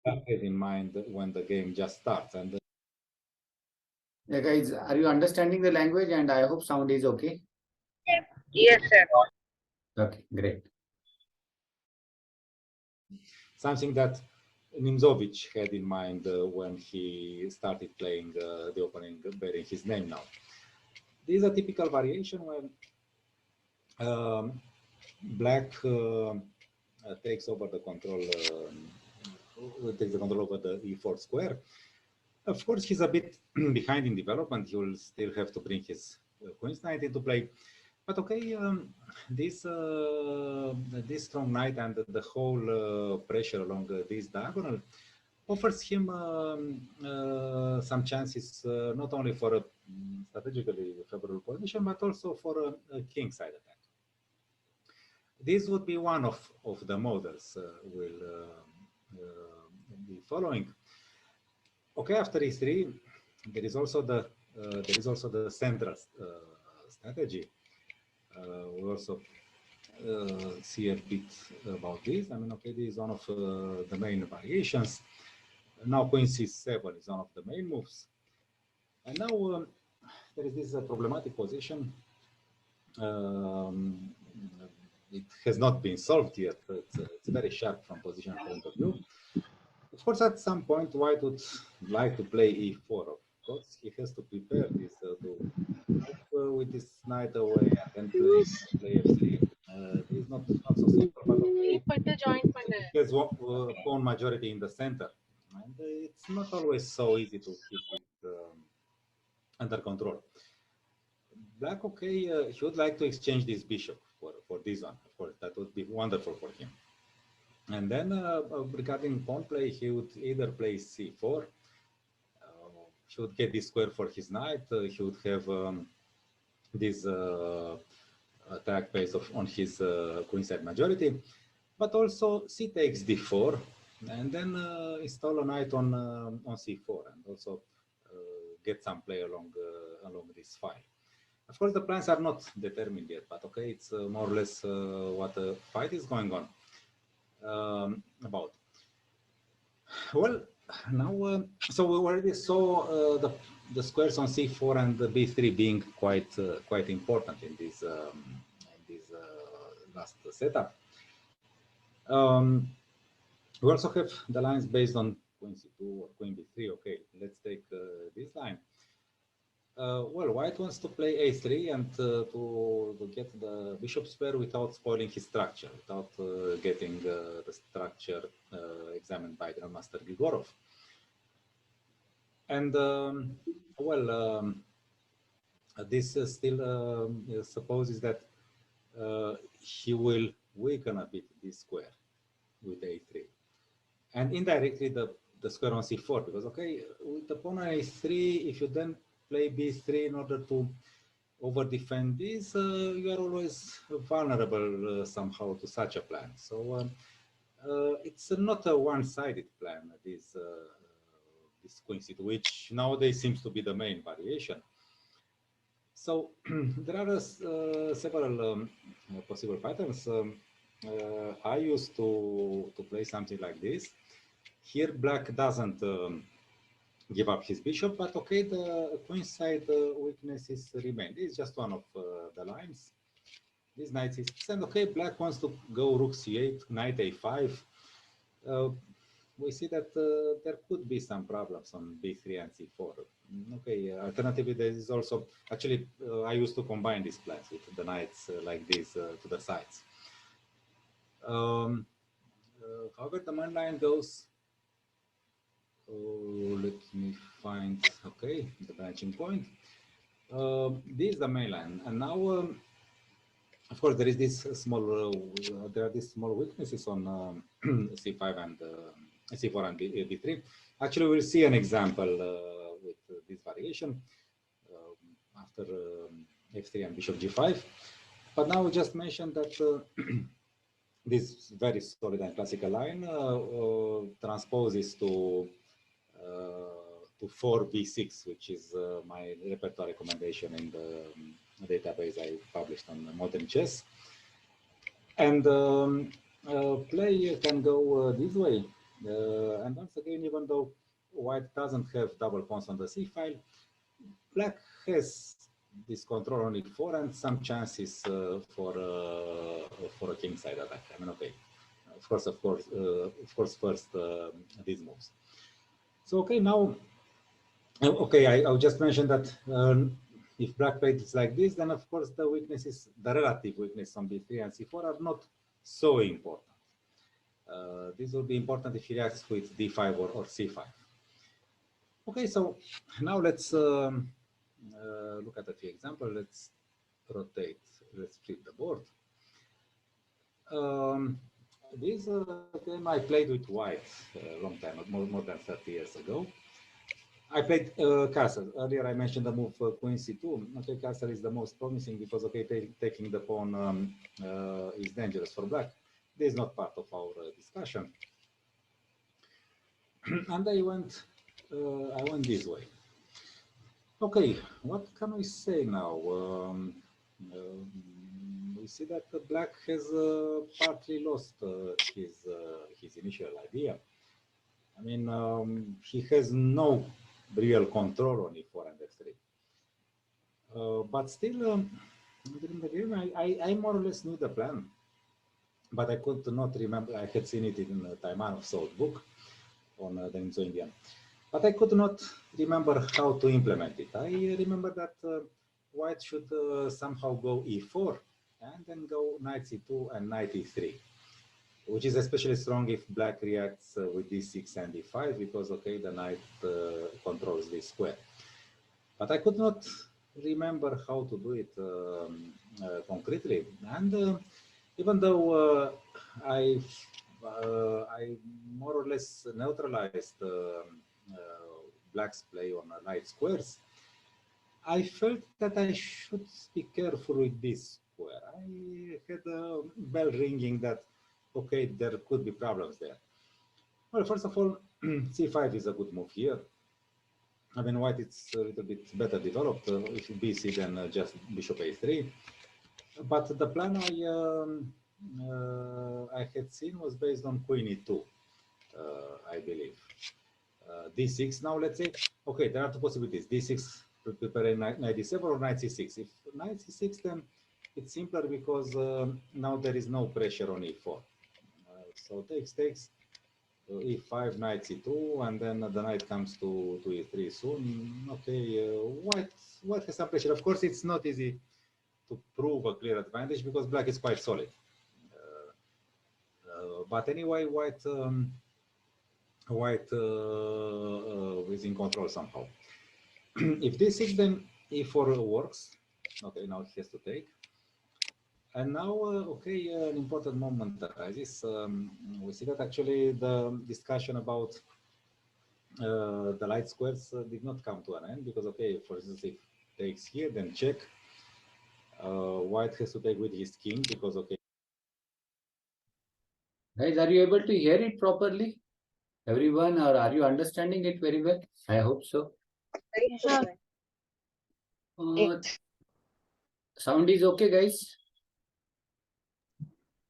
have in mind when the game just starts. And Yeah, guys, are you understanding the language? And I hope sound is okay. Yes, sir. Okay, great. something that Nimzovich had in mind when he started playing the opening bearing his name now. This is a typical variation when black takes over the control, takes the control over the e4 square. Of course, he's a bit behind in development. He will still have to bring his queen's knight into play. But okay, this strong knight and the whole pressure along this diagonal offers him some chances, not only for a strategically favorable position, but also for a king side attack. This would be one of the models we'll be following. Okay, after e3, there is also the central strategy. We also see a bit about this. I mean, okay, this is one of the main variations. Now queen c7 is one of the main moves. And now there is this problematic position. It has not been solved yet. It's very sharp from position point of view. Of course, at some point, White would like to play e4. Of course, he has to prepare this to move with this knight away and then play f3. This is not so simple, but okay, he has pawn majority in the center, and it's not always so easy to keep it under control. Black, okay, he would like to exchange this bishop for this one. Of course, that would be wonderful for him. And then regarding pawn play, he would either play c4. He would get this square for his knight. He would have this attack based on his queenside majority, but also c takes d4, and then install a knight on c4, and also get some play along this file. Of course, the plans are not determined yet, but okay, it's more or less what the fight is going on about. Well, now, so we already saw the squares on c4 and the b3 being quite important in this last setup. We also have the lines based on queen c2 or queen b3. Okay, let's take this line. Well, White wants to play a3 and to get the bishop's pair without spoiling his structure, without getting the structure examined by Grandmaster Grigorov. And well, this still supposes that he will weaken a bit this square with a3, and indirectly the square on c4, because okay, with the pawn on a3, if you then play b3 in order to over defend this, you are always vulnerable somehow to such a plan. So it's not a one-sided plan, this queen c2, which nowadays seems to be the main variation. So there are several possible patterns. I used to play something like this. Here, black doesn't give up his bishop, but okay, the queenside weaknesses remain. This is just one of the lines. This knight c6, and okay, black wants to go rook c8, knight a5. We see that there could be some problems on b3 and c4. Okay, alternatively, there is also, actually, I used to combine these plans with the knights like this to the sides. However, the main line goes, let me find, okay, the branching point. This is the main line, and now, of course, there is this there are these small weaknesses on c5 and c4 and b3. Actually, we'll see an example with this variation after f3 and bishop g5. But now we just mentioned that this very solid and classical line transposes to 4b6, which is my repertoire recommendation in the database I published on Modern Chess. And play can go this way. And once again, even though white doesn't have double pawns on the c file, black has this control on e4 and some chances for a king side attack. I mean, okay, of course, first these moves. So okay, now, okay, I'll just mention that if black played it like this, then of course the weaknesses, the relative weakness on b3 and c4 are not so important. This will be important if he reacts with d5 or c5. Okay, so now let's look at a few examples. Let's rotate, let's flip the board. This game I played with white a long time, more than 30 years ago. I played castle. Earlier I mentioned the move queen c2. Okay, castle is the most promising because, okay, taking the pawn is dangerous for black. This is not part of our discussion. And I went this way. Okay, what can we say now? We see that the black has partly lost his initial idea. I mean, he has no real control on e4 and f3. But still, during the game, I more or less knew the plan, but I could not remember. I had seen it in Taimanov's old book on the Denzo Indian, but I could not remember how to implement it. I remember that white should somehow go e4 and then go knight c2 and knight e3, which is especially strong if black reacts with d6 and d5 because, okay, the knight controls this square. But I could not remember how to do it concretely. And even though I more or less neutralized black's play on light squares, I felt that I should be careful with this square. I had a bell ringing that, okay, there could be problems there. Well, first of all, c5 is a good move here. I mean, white it's a little bit better developed if bc than just bishop a3. But the plan I had seen was based on queen e2, I believe. D6. Now let's say, okay, there are two possibilities: D6, prepare knight d7, or knight c6. If knight c6, then it's simpler because now there is no pressure on e4. So takes. E5, knight c2, and then the knight comes to e3 soon. Okay, white has some pressure. Of course, it's not easy to prove a clear advantage because black is quite solid. But anyway, white is in control somehow. If d6, then e4 works. Okay, now he has to take. And now, okay, an important moment arises. We see that actually the discussion about the light squares did not come to an end because, okay, for instance, if takes here, then check. White has to take with his king because, okay. Guys, are you able to hear it properly? Everyone, or are you understanding it very well? I hope so. Sound is okay, guys?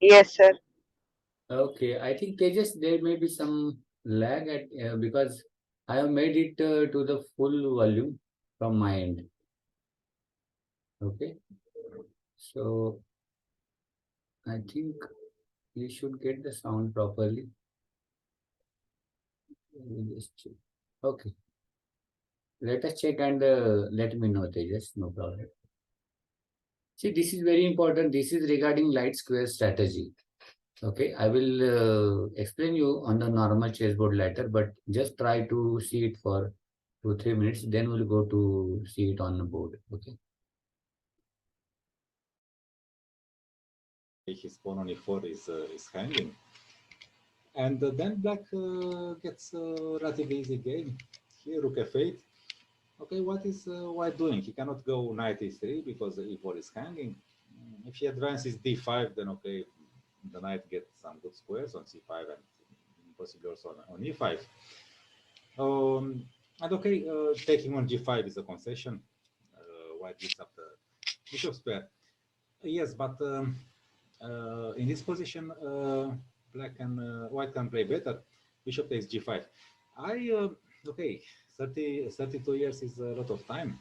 Yes, sir. Okay, I think Tejas, there may be some lag at because I have made it to the full volume from my end. Okay, so I think you should get the sound properly. Just check. Okay, let us check and let me know, Tejas. No problem. See, this is very important. This is regarding light square strategy. Okay, I will explain you on the normal chessboard later, but just try to see it for 2-3 minutes. Then we'll go to see it on the board. Okay. His pawn on e4 is hanging, and then black gets a relatively easy game. Here, rook f8. Okay, what is white doing? He cannot go knight e3 because the e4 is hanging. If he advances d5, then okay, the knight gets some good squares on c5 and possibly also on e5. And okay, taking on g5 is a concession. White gives up the bishop's pair. Yes, but in this position, white can play better bishop takes g5. Okay, 32 years is a lot of time,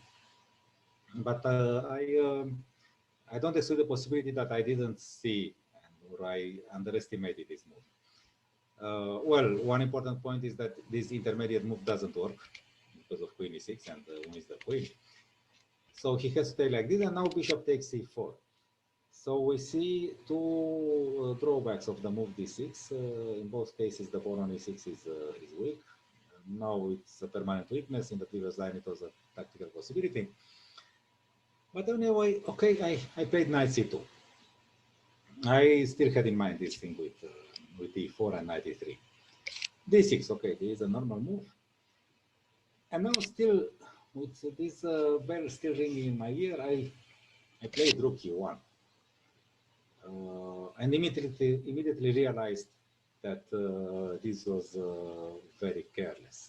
but I don't exclude the possibility that I didn't see or I underestimated this move. Well, one important point is that this intermediate move doesn't work because of queen e6 and wins the queen. So he has to stay like this, and now bishop takes c4. So we see two drawbacks of the move d6. In both cases, the pawn on e6 is weak. Now it's a permanent weakness. In the previous line, it was a tactical possibility. But anyway, okay, I played knight c2. I still had in mind this thing with e4 and knight e3. d6, okay, this is a normal move. And now still, with this bell still ringing in my ear, I played rook e1. And immediately realized that this was very careless.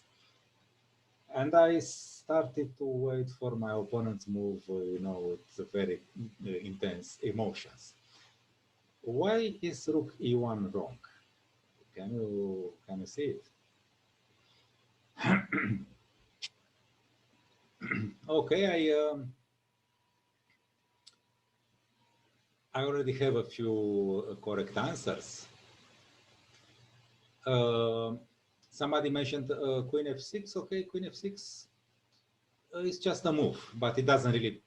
And I started to wait for my opponent's move, with very intense emotions. Why is rook e1 wrong? Can you see it? Okay, I already have a few correct answers. Somebody mentioned queen f6. Okay, queen f6 is just a move, but it doesn't really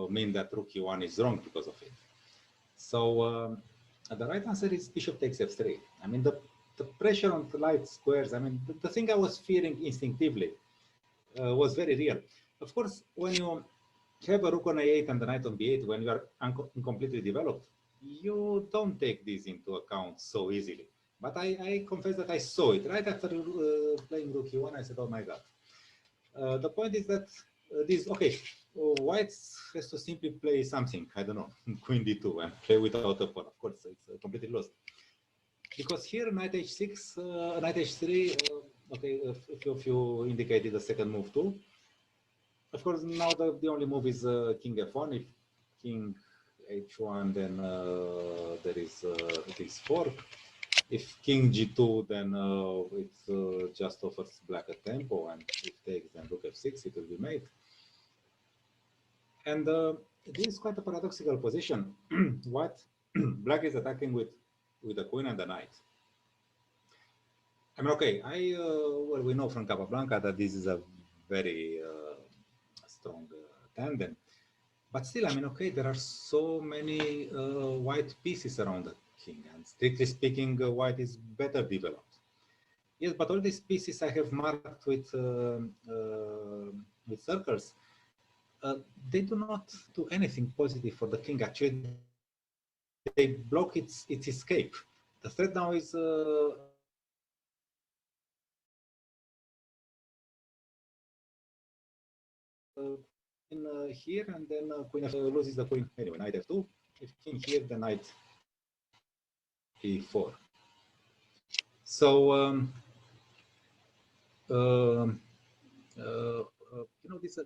mean that rook e1 is wrong because of it. So the right answer is bishop takes f3. I mean, the pressure on the light squares, I mean, the thing I was fearing instinctively was very real. Of course, when you have a rook on a8 and the knight on b8, when you are incompletely developed, you don't take this into account so easily. But I confess that I saw it right after playing rook e1. I said, "Oh my God!" The point is that white has to simply play something. I don't know, queen d2 and play without a pawn. Of course, it's completely lost because here knight h6, knight h3. Okay, a few of you indicated the second move too. Of course, now the only move is king f1. If king h1, then there is this fork. If king g2, then it just offers black a tempo, and if takes, then rook f6, it will be made. And this is quite a paradoxical position. What black is attacking with the queen and the knight. I mean, okay, well, we know from Capablanca that this is a very strong tandem. But still, I mean, okay, there are so many white pieces around the king, and strictly speaking, white is better developed. Yes, but all these pieces I have marked with circles, they do not do anything positive for the king. Actually, they block its escape. The threat now is in here, and then queen loses the queen anyway. Knight f2. If king here, then knight e4. So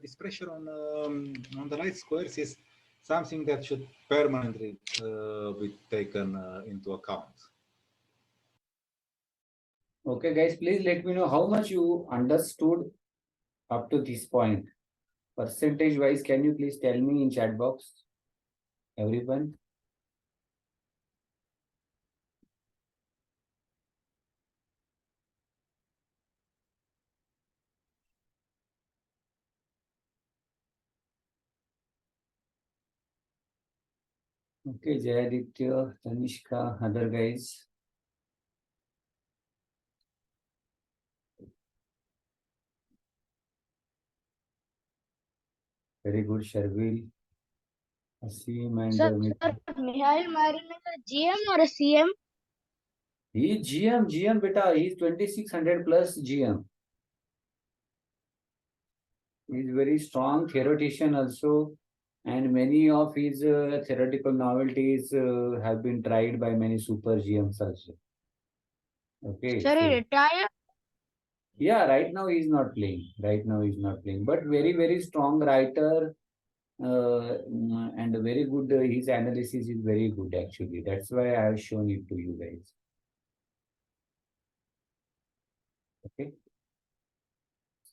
this pressure on the light squares is something that should permanently be taken into account. Okay, guys, please let me know how much you understood up to this point. Percentage wise, can you please tell me in chat box, everyone? Okay, Jayaditya, Tanishka, other guys. Very good, Sharvil, Asim, and Sir, Mihail Marin is a GM or a CM? He's GM, beta. He's 2600 plus GM. He's very strong theoretician also, and many of his theoretical novelties have been tried by many super GMs also. Okay. Sir, he retired? Yeah, right now he's not playing. But very, very strong writer, and very good. His analysis is very good actually. That's why I have shown it to you guys. Okay.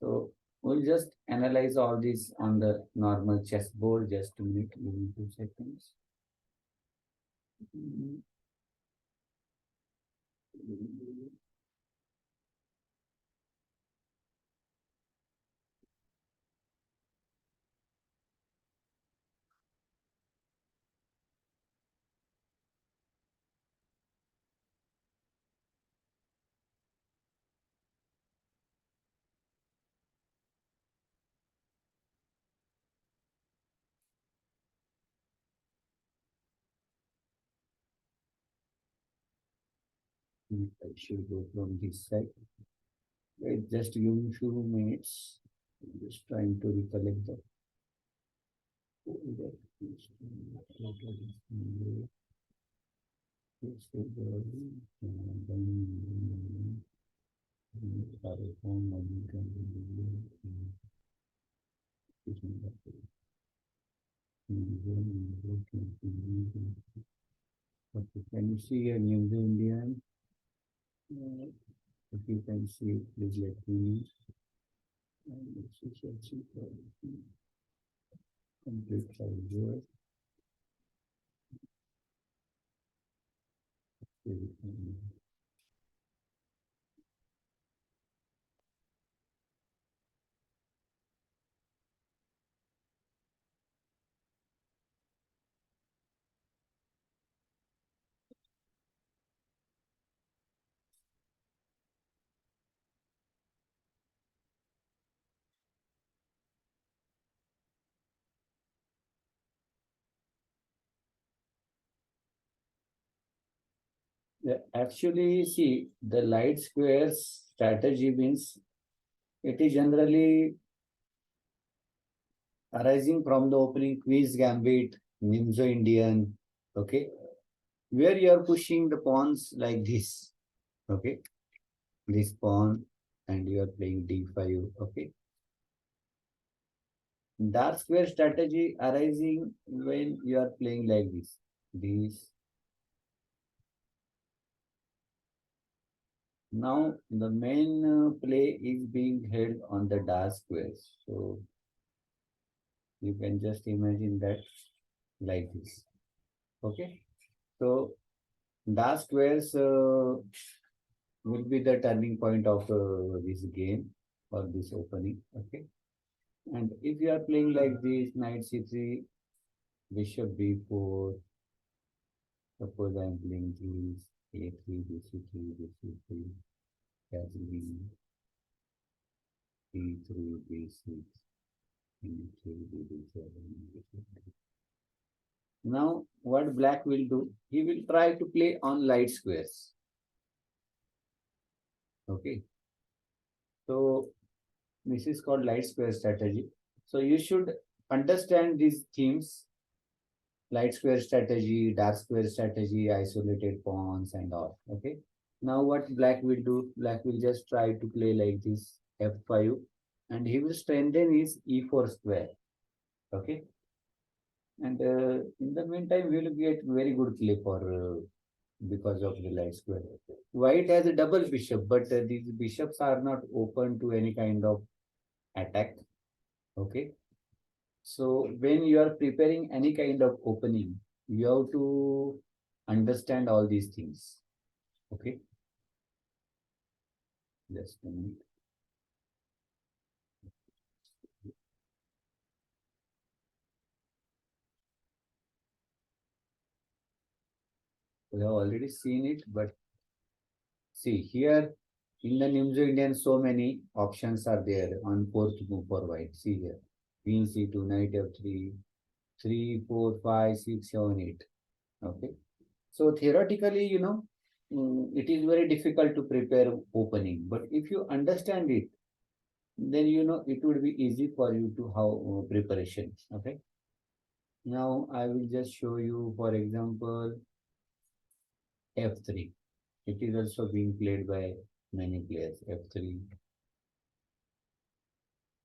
So we'll just analyze all these on the normal chessboard. Just a minute, give me 2 seconds. I should go from this side. Wait, just give me few minutes. I'm just trying to recollect the folder. Okay, can you see a New Indian? If you can see it, please let me know. And this is also for complete soldier. Yeah, actually, see, the light squares strategy means it is generally arising from the opening Queen's Gambit, Nimzo Indian, okay, where you are pushing the pawns like this, okay, this pawn, and you are playing d5, okay. Dark square strategy arising when you are playing like this. Now the main play is being held on the dark squares. So you can just imagine that like this. Okay. So dark squares will be the turning point of this game or this opening. Okay. And if you are playing like this, knight c3, bishop b4, suppose I am playing this, a3, bc3, bc3, castling d3, b6, d3, d7. Now, what black will do? He will try to play on light squares. Okay. So, this is called light square strategy. So, you should understand these themes: light square strategy, dark square strategy, isolated pawns, and all. Okay. Now, what black will do? Black will just try to play like this f5, and he will strengthen his e4 square. Okay. And in the meantime, we will get very good play for because of the light square. White has a double bishop, but these bishops are not open to any kind of attack. Okay. So when you are preparing any kind of opening, you have to understand all these things. Okay. Just a minute. We have already seen it, but see here in the Nimzo Indian, so many options are there on fourth move for white. See here, queen c2, knight f3, 3, 4, 5, 6, 7, 8. Okay. So theoretically, it is very difficult to prepare opening, but if you understand it, then it would be easy for you to have preparation. Okay. Now I will just show you, for example, f3. It is also being played by many players. f3.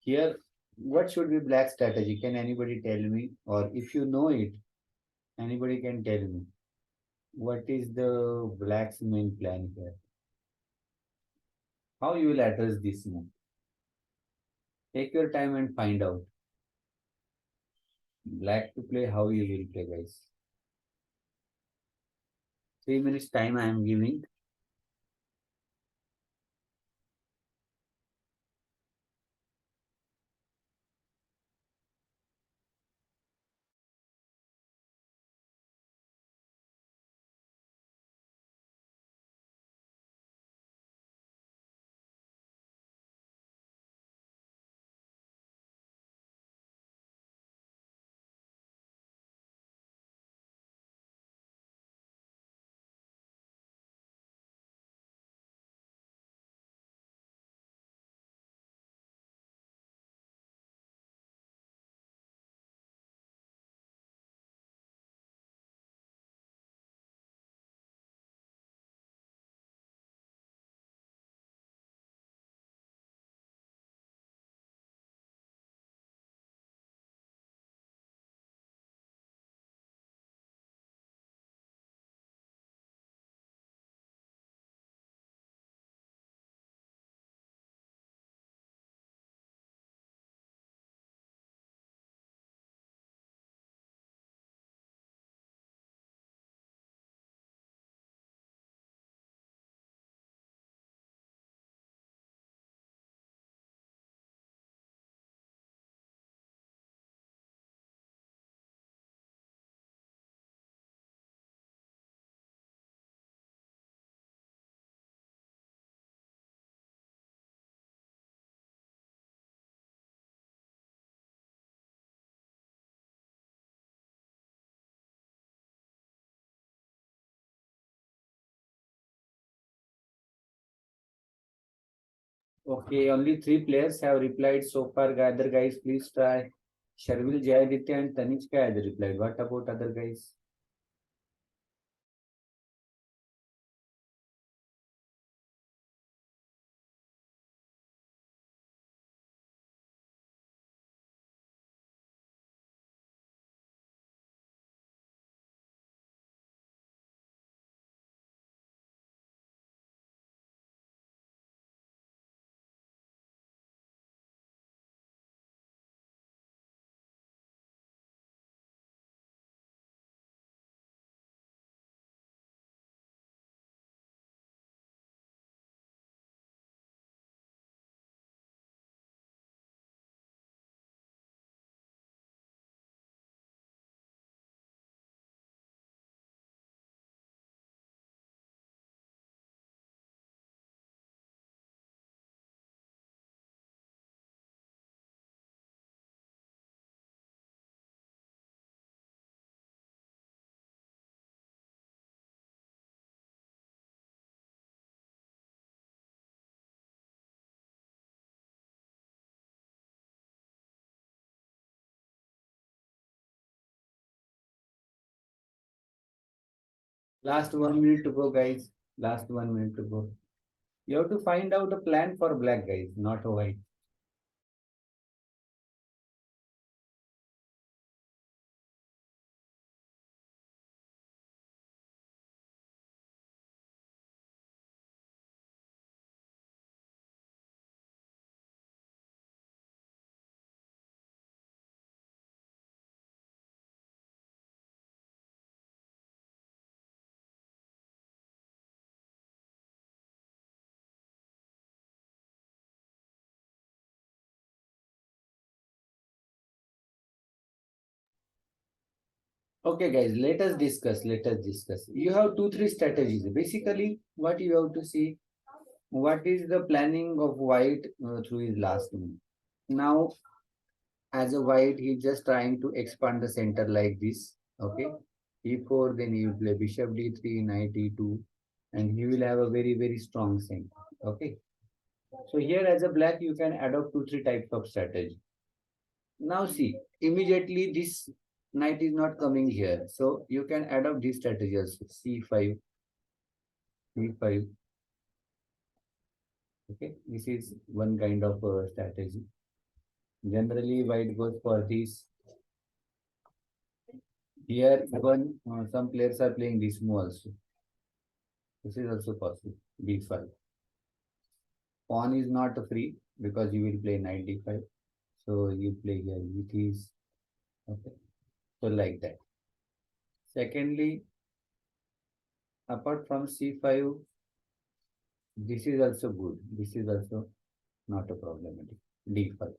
Here, what should be black strategy? Can anybody tell me? Or if you know it, anybody can tell me. What is the black's main plan here? How you will address this move? Take your time and find out. Black to play, how you will play, guys. 3 minutes time I am giving. Okay, only 3 players have replied so far. Other guys, please try. Sharvil, Jayaditya, and Tanishka has replied. What about other guys? Last 1 minute to go, guys. Last 1 minute to go. You have to find out a plan for black, guys, not a white. Okay, guys, let us discuss. Let us discuss. You have 2, 3 strategies. Basically, what you have to see, what is the planning of white through his last move. Now, as a white, he's just trying to expand the center like this. Okay. E4, then he will play bishop d3, knight e2, and he will have a very, very strong center. Okay. So here as a black, you can adopt 2, 3 types of strategy. Now see, immediately this knight is not coming here. So you can adopt these strategies. C5, C5. Okay, this is one kind of strategy. Generally, white goes for this. Here, even some players are playing this move also. This is also possible. B5. Pawn is not free because you will play knight d5. So you play here it is okay. So like that. Secondly, apart from c5, this is also good. This is also not a problematic. d5.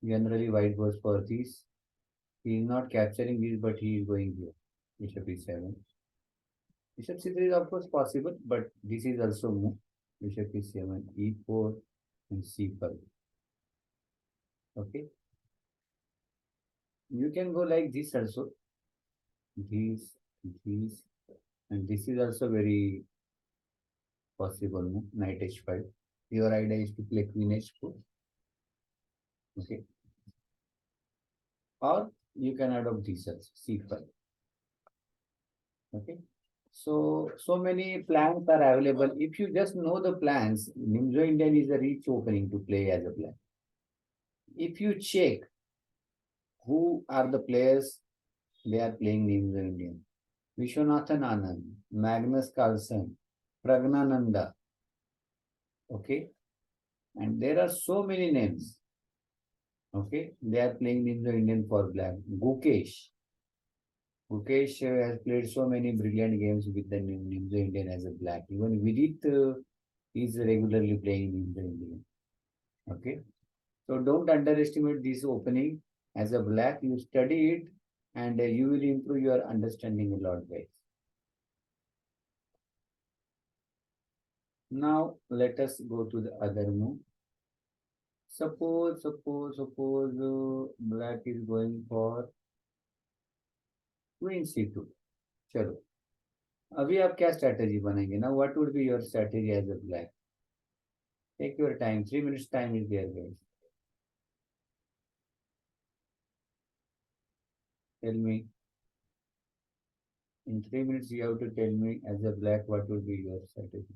Generally, white goes for this. He is not capturing this, but he is going here. Bishop e7. Bishop c3 is of course possible, but this is also move. Bishop e7, e4, and c5. Okay. You can go like this also. This, this, and this is also very possible move. Knight h5. Your idea is to play queen h4. Okay. Or you can adopt this also, c5. Okay. So many plans are available. If you just know the plans, Nimzo Indian is a rich opening to play as a plan. If you check who are the players they are playing Nimzo Indian, Vishwanathan Anand, Magnus Carlsen, Pragnananda, okay, and there are so many names. Okay, they are playing Nimzo Indian for black. Gukesh has played so many brilliant games with the Nimzo Indian as a black. Even Vidit is regularly playing Nimzo Indian. Okay. So don't underestimate this opening as a black. You study it and you will improve your understanding a lot, guys. Now let us go to the other move. Suppose black is going for queen c2. चलो अभी आप क्या strategy बनाएंगे ना? What would be your strategy as a black? Take your time. 3 minutes time is there, guys. Tell me. In 3 minutes, you have to tell me as a black what would be your strategy.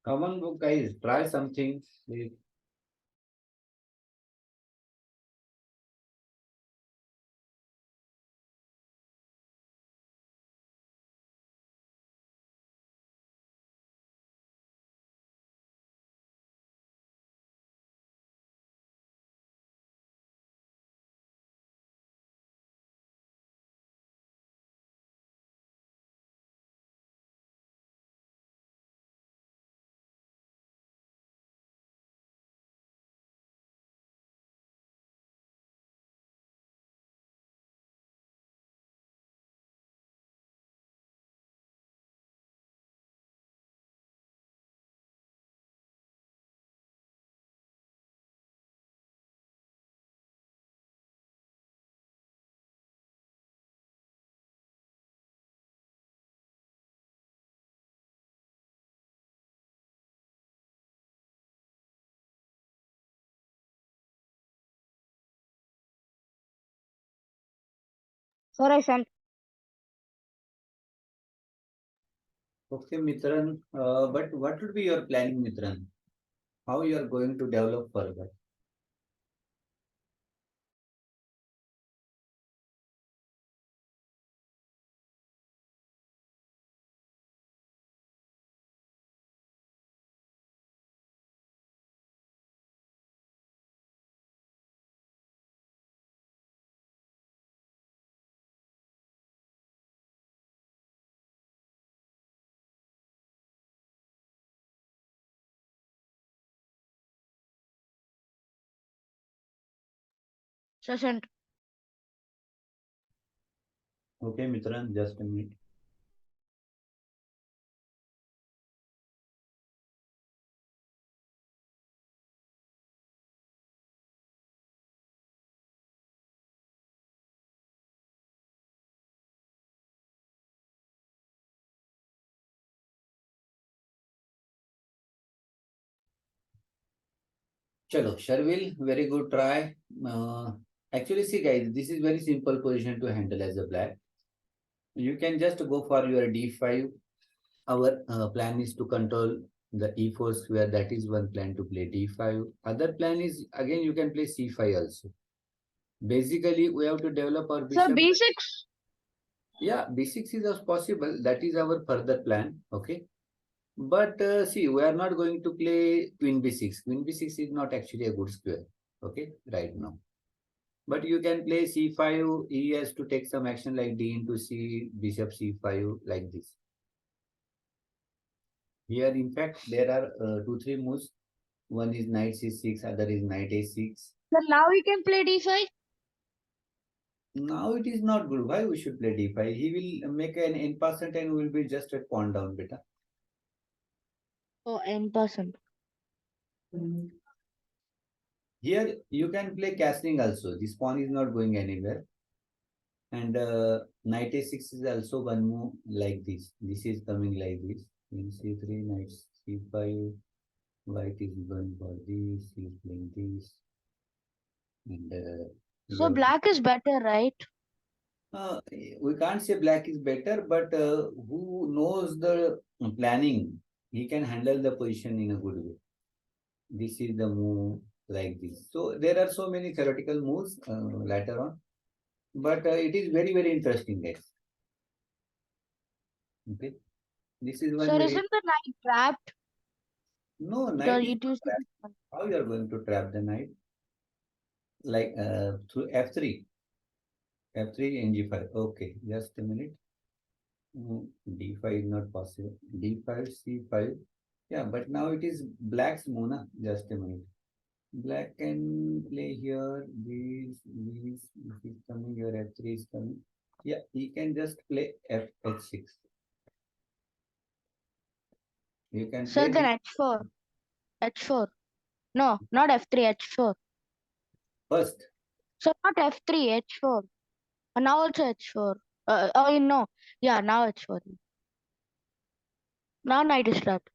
Come on, guys, try something. Please. Sir, I sent. Okay, Mitran. But what would be your planning, Mitran? How you are going to develop further? Sir, sent. Okay, Mitran, just a minute. Chalo, Sharvil, very good try. Actually, see guys, this is very simple position to handle as a black. You can just go for your d5. Our plan is to control the e4 square. That is one plan to play d5. Other plan is again you can play c5 also. Basically, we have to develop our Sir, bishop. B6. Yeah, b6 is also possible. That is our further plan. Okay. But see, we are not going to play queen b6. Queen b6 is not actually a good square. Okay, right now. But you can play c5. He has to take some action like d into c, bishop c5 like this. Here, in fact, there are 2-3 moves. One is knight c6, other is knight a6. Sir, now we can play D5. Now it is not good. Why we should play d5? He will make an n% and will be just a pawn down, beta. Oh, N%. Here you can play castling also. This pawn is not going anywhere. And knight a6 is also one move like this. This is coming like this. In c3, knight c5. White is going for this. He is playing this. And So black is better, right? we can't say black is better, but who knows the planning, he can handle the position in a good way. This is the move like this. So there are so many theoretical moves later on, but it is very, very interesting, guys. Okay, this is one Sir, very isn't the knight trapped? no Because knight is it not is. trapped. How you are going to trap the knight? Like through f3, f3 and g5. Okay, just a minute. D5 is not possible. D5, C5. Yeah, but now it is black's Mona. Just a minute. Black can play here. This is coming. Your F3 is coming. Yeah, he can just play H6. You can Sir, play then this H4. H4. No, not F3, H4. first. So not F3, H4. Now also H4. Oh, no. Yeah, now H4. Now knight is trapped.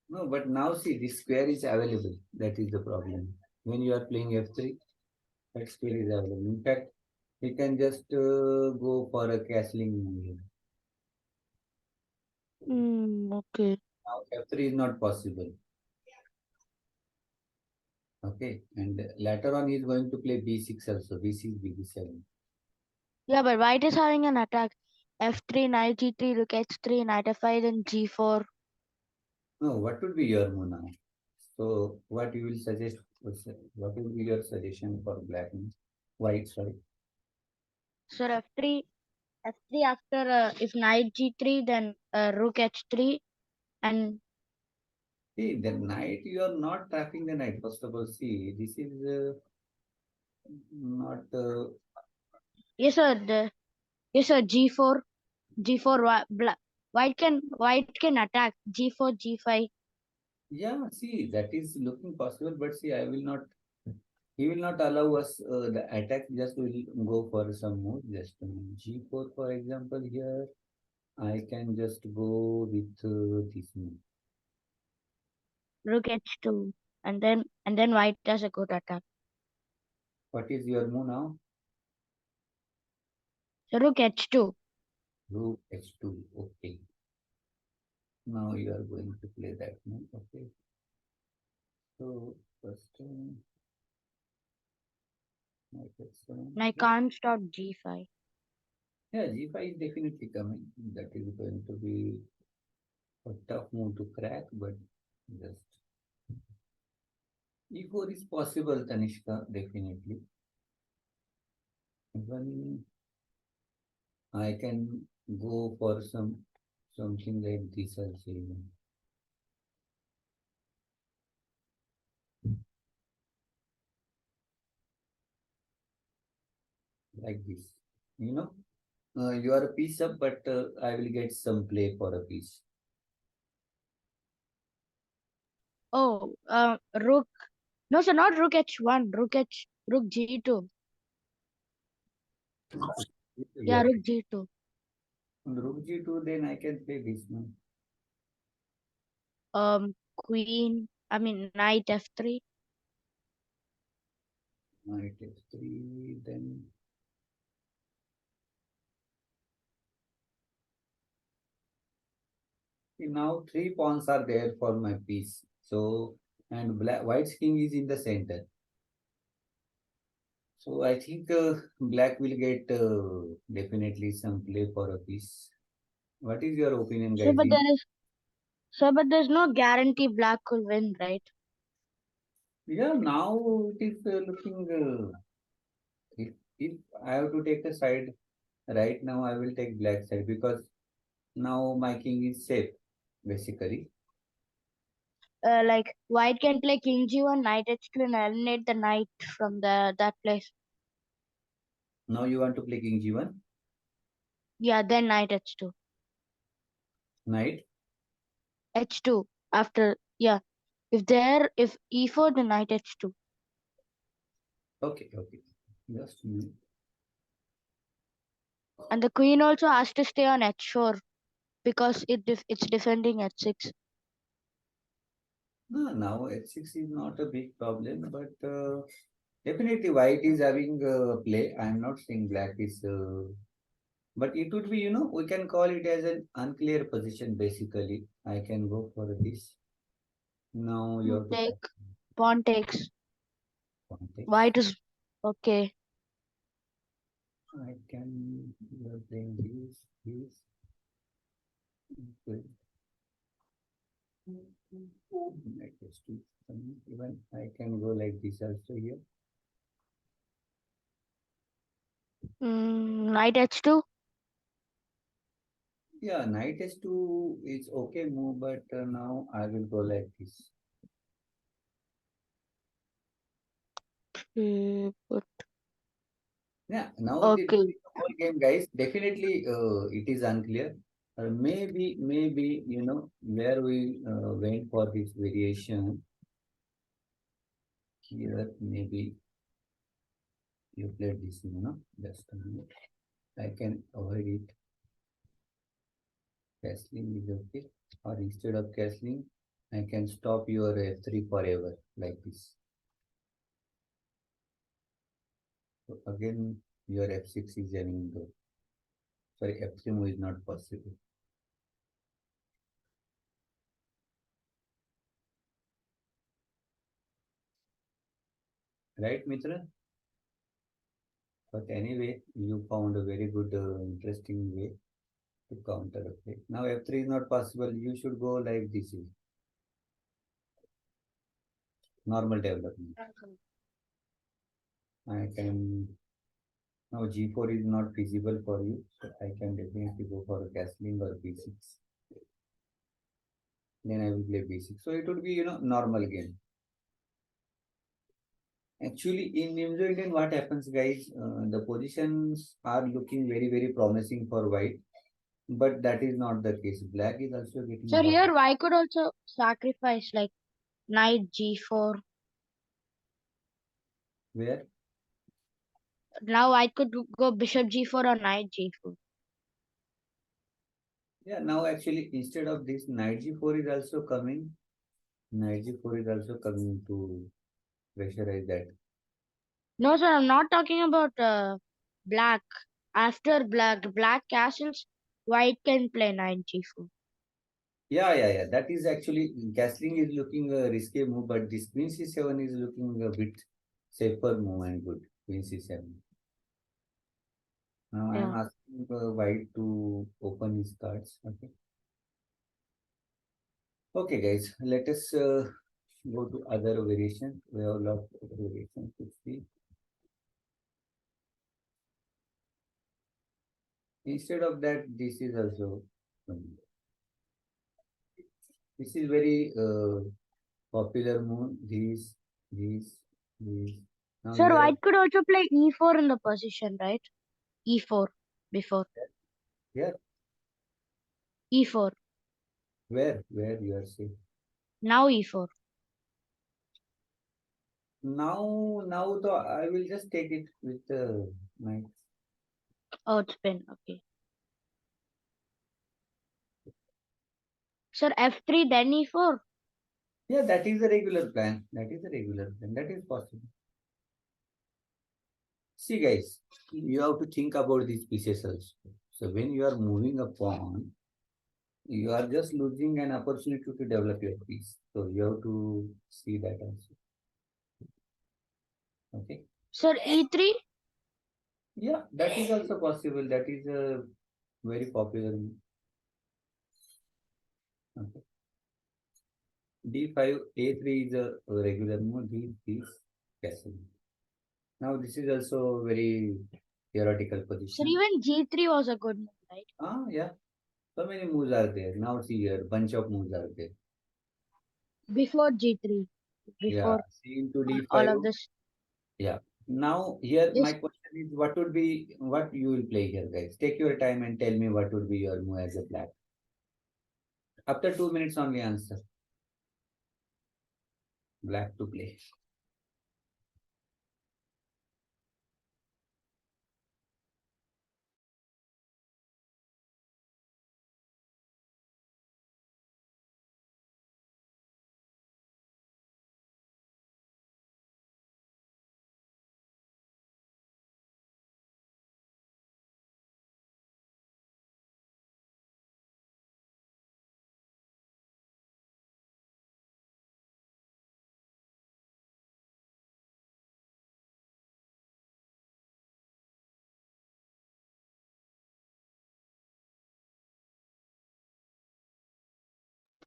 No, but now see, this square is available. That is the problem. When you are playing F3, that square is available. In fact, he can just go for a castling move here. Okay. Now F3 is not possible. Okay, and later on he is going to play b6 also, b6, b7. Yeah, but white is having an attack. F3, knight G3, rook H3, knight F5, then G4. No, what would be your move now? So what you will suggest, what will be your suggestion for black and white, sorry? So F3 after if knight G3, then rook H3, and See, the knight, you are not trapping the knight. First of all, see, this is not, yes sir, yes sir, G4, white can attack G4, G5. yeah, see, that is looking possible, but see, he will not allow us the attack, just will go for some move, just G4, for example, here. I can just go with this move. Rook H2, and then white does a good attack. What is your move now? Rook h2. Rook h2. Okay. Now you are going to play that. No? Okay. So first knight h7. And I can't stop g5. Yeah, g5 is definitely coming. That is going to be a tough move to crack, but just e4 is possible, Tanishka, definitely. Even I can go for something like this also. Even. Like this. You know, you are a piece up, but I will get some play for a piece. Oh, rook. No, sir, not rook h1. Rook g2. Yeah, Yeah. rook g2. On rook g2, then I can play this one. Knight f3. Knight f3, then see, now three pawns are there for my piece. So, and white's king is in the center. So I think black will get definitely some play for a piece. What is your opinion, So, guys? but there's no guarantee black will win, right? Yeah, now it is looking. If I have to take a side right now, I will take black side because now my king is safe, basically. Like white can play king g1, knight h2, and eliminate the knight from that place. Now you want to play king g1, Yeah, then knight h2. knight. H2 after, yeah. If e4, then knight h2. Okay, okay. Just a minute. And the queen also has to stay on h4 because it's defending h6. No, now h6 is not a big problem, but definitely white is having play. I am not saying black is, but it would be, we can call it as an unclear position basically. I can go for this. Now you have to Take, pawn takes. context. White is okay. I can, you are playing this. Okay. Like this too. Even I can go like this also here. Knight h2. Yeah, knight h2 is okay move, but now I will go like this. But Yeah, now okay. the whole game, guys, definitely it is unclear. Maybe, where we went for this variation here, maybe you played this, just a minute. I can avoid it. Castling is okay. Or instead of castling, I can stop your f3 forever like this. So again, your f6 is having the, sorry, f3 move is not possible. Right, Mitra? But anyway, you found a very good, interesting way to counter a play. Now f3 is not possible. You should go like this is normal development. I can now g4 is not feasible for you, so I can definitely go for a castling or b6. Then I will play b6. So it would be normal game. Actually, in Nimzo Indian, what happens, guys? The positions are looking very, very promising for white, but that is not the case. Black is also getting So hot. here white could also sacrifice like knight g4. Where? Now white could go bishop g4 or knight g4. Yeah, now actually, instead of this, knight g4 is also coming. Knight g4 is also coming to pressurize that. No, sir, I'm not talking about black. After black castles, white can play knight g4. Yeah. That is actually castling is looking a risky move, but this queen c7 is looking a bit safer move and good. Queen c7. Now I am Yeah. asking white to open his cards. Okay. Okay, guys. Let us go to other variations. We have a lot of variations to see. Instead of that, this is also this is very popular move. These. Now Sir, here, white could also play e4 in the position, right? E4 before. here, E4. where you are saying. Now e4. Now, though, I will just take it with my. Oh, it's been okay. Sir, f3 then e4. Yeah, that is a regular plan. That is a regular plan. That is possible. See, guys, you have to think about these pieces also. So when you are moving a pawn, you are just losing an opportunity to develop your piece. So you have to see that also. Okay. Sir, e3. Yeah, that is also possible. That is a very popular. Okay. D5, A3 is a regular move. D is castle. Now this is also very theoretical Sir, position. even g3 was a good move, right? Yeah. So many moves are there. Now see here, bunch of moves are there. Before g3. Yeah, Before C into all D5. of this. Yeah. Now here my This question is what you will play here, guys? Take your time and tell me what would be your move as a black. After 2 minutes only answer. Black to play.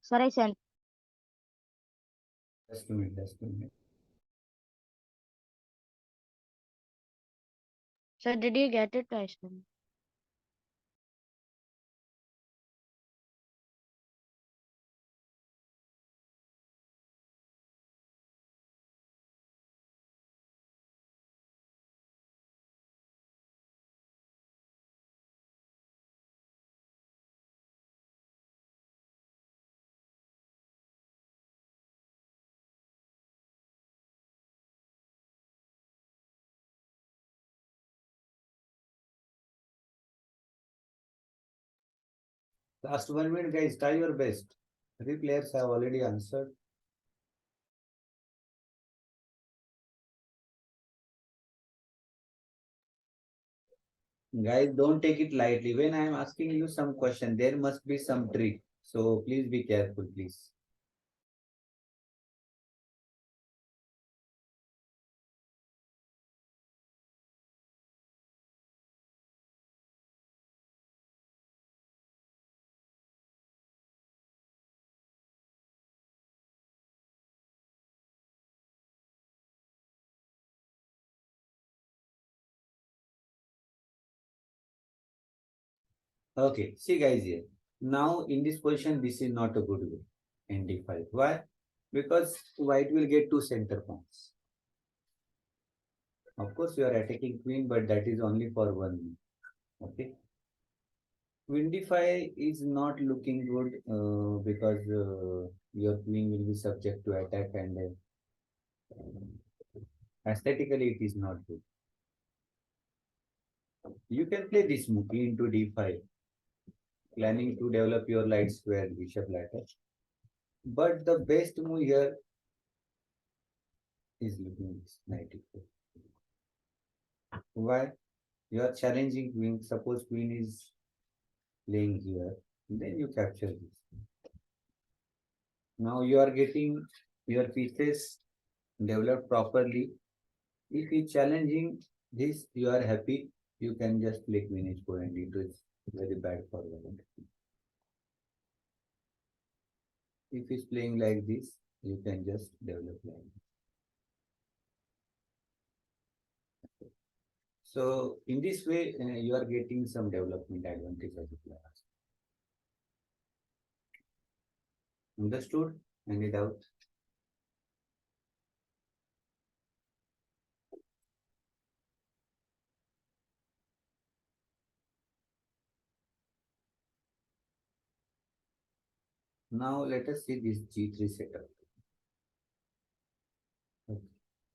sir, I sent. Just a minute, just a minute. Sir, did you get it? I sent. Last 1 minute, guys. Try your best. 3 players have already answered. Guys, don't take it lightly. When I am asking you some question, there must be some trick. So please be careful, please. Okay, see guys here. Now in this position, this is not a good way. ND5. Why? Because white will get two center pawns. Of course, you are attacking queen, but that is only for one. Okay. Queen d5 is not looking good because your queen will be subject to attack and aesthetically it is not good. You can play this move into d5, planning to develop your light square bishop ladder. But the best move here is looking this knight e4. Why? You are challenging queen. Suppose queen is playing here, then you capture this. Now you are getting your pieces developed properly. If it's challenging this, you are happy. You can just play queen h4 and it is very bad for you. If it's playing like this, you can just develop like this. So in this way, you are getting some development advantage as a player. Understood? Any doubt? Now let us see this G3 setup. Okay.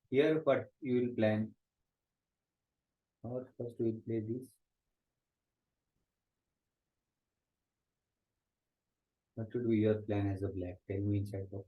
Here what you will plan, or first we will play this. What should be your plan as a black? Tell me in chat box.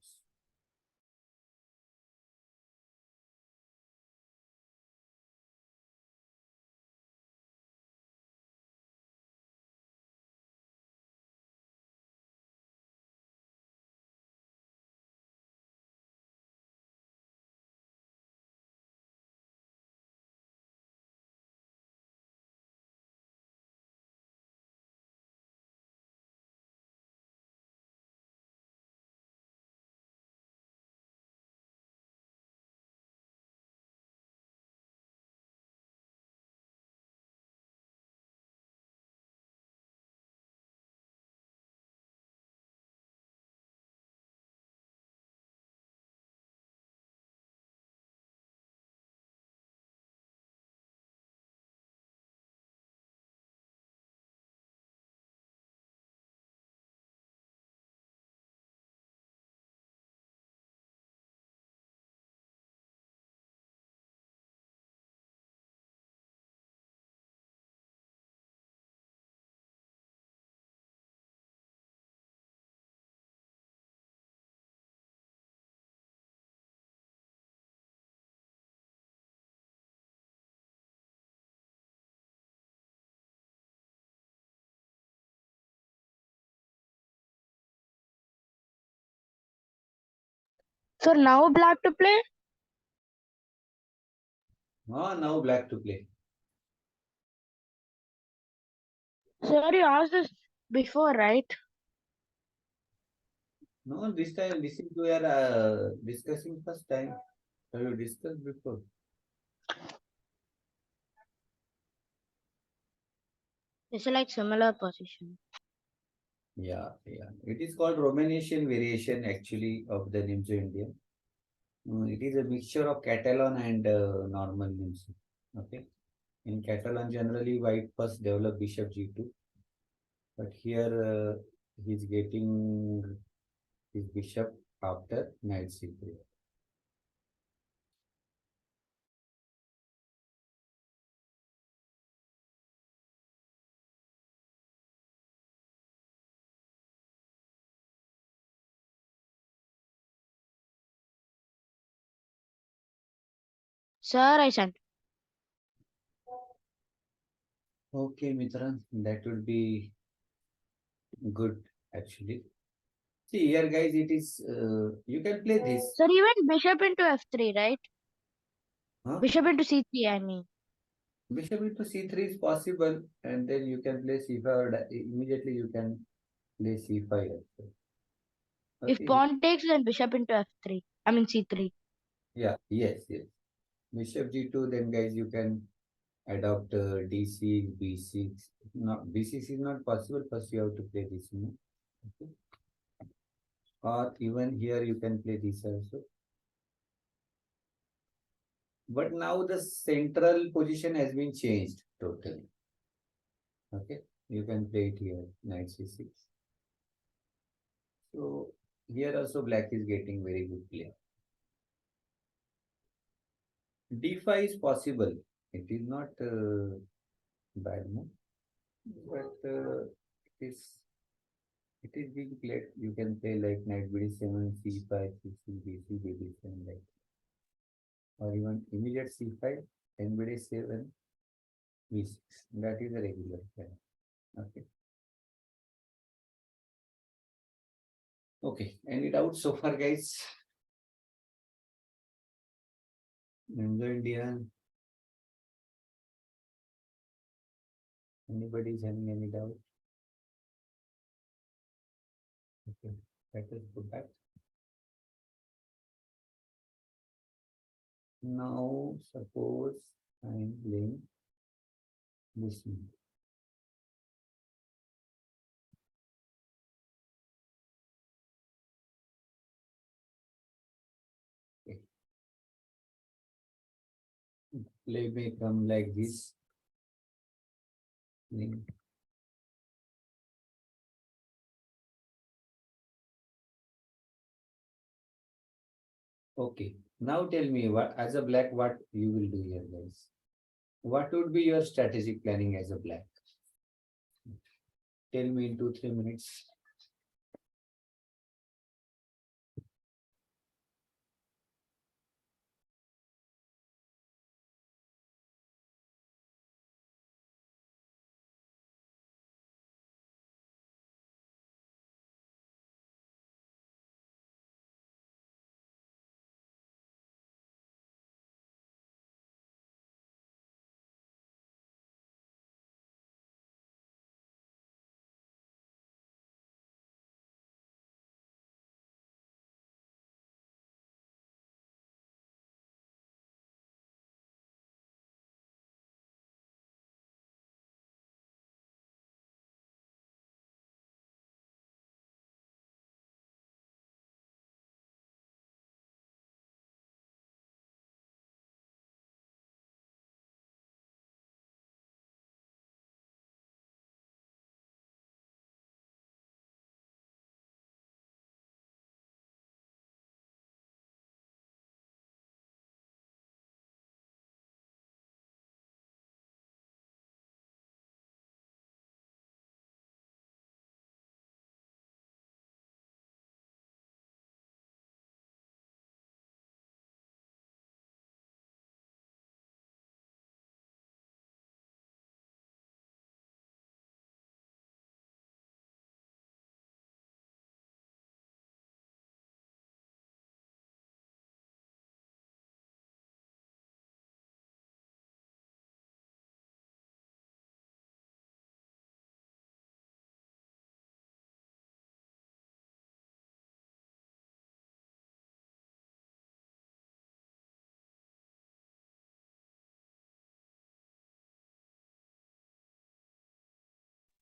So now black to play? Now black to play. Sir, you asked this before, right? No, this time this is we are discussing first time. Have you discussed before? It's like similar position. Yeah. It is called Romanesian variation actually of the Nimzo Indian. It is a mixture of Catalan and normal Nimzo. Okay. In Catalan, generally white first develop bishop g2, but here he's getting his bishop after knight c3. Sir, I sent. Okay, Mitra, that would be good actually. See here, guys, it is you can play this. Sir, you went bishop into f3, right? Huh? Bishop into c3, I mean. Bishop into c3 is possible, and then you can play c5. Immediately, you can play c5 also. If Okay. pawn takes, then bishop into f3. I mean c3. Yeah. Yes. Bishop g2. Then, guys, you can adopt d6, b6. Not b6 is not possible. First, you have to play this one. Okay. Or even here, you can play this also. But now the central position has been changed totally. Okay, you can play it here, knight c6. So here also black is getting very good play. d5 is possible. It is not bad move, but it is being played. You can play like knight bd7, c5, c6, bc, bd7, like, or even immediate c5, then bd7. V6. That is a regular plan. Okay. Okay. Any doubts so far, guys? Anglo-Indian. Anybody is having any doubt? Okay. Let us go back. Now, suppose I am playing this one. Okay. Play may come like this. Okay. Now tell me what as a black what you will do here, guys. What would be your strategic planning as a black? Tell me in 2-3 minutes.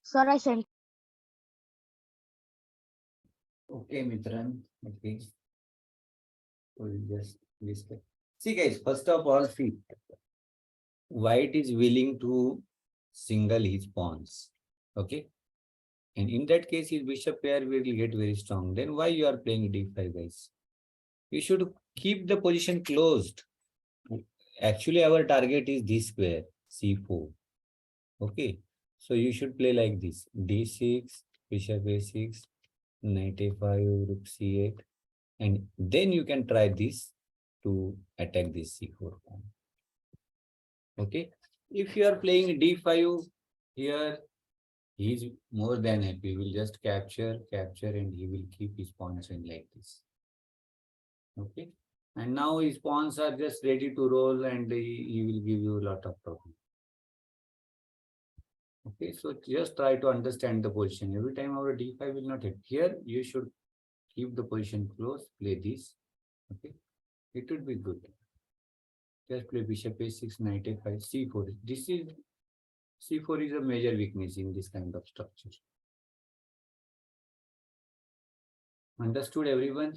Sir, I sent. Okay, Mitran. Okay. We'll just discuss. See, guys, first of all, see, white is willing to single his pawns. Okay. And in that case, his bishop pair will get very strong. Then why you are playing d5, guys? You should keep the position closed. Actually, our target is this square, c4. Okay. So you should play like this. d6, bishop a6, knight a5, rook c8. And then you can try this to attack this c4 pawn. Okay. If you are playing d5 here, he is more than happy. He will just capture, and he will keep his pawns in like this. Okay. And now his pawns are just ready to roll and he will give you a lot of problem. Okay. So just try to understand the position. Every time our d5 will not hit. Here, you should keep the position close, play this. Okay. It would be good. Just play bishop a6, knight a5, c4. This is c4 is a major weakness in this kind of structure. Understood, everyone?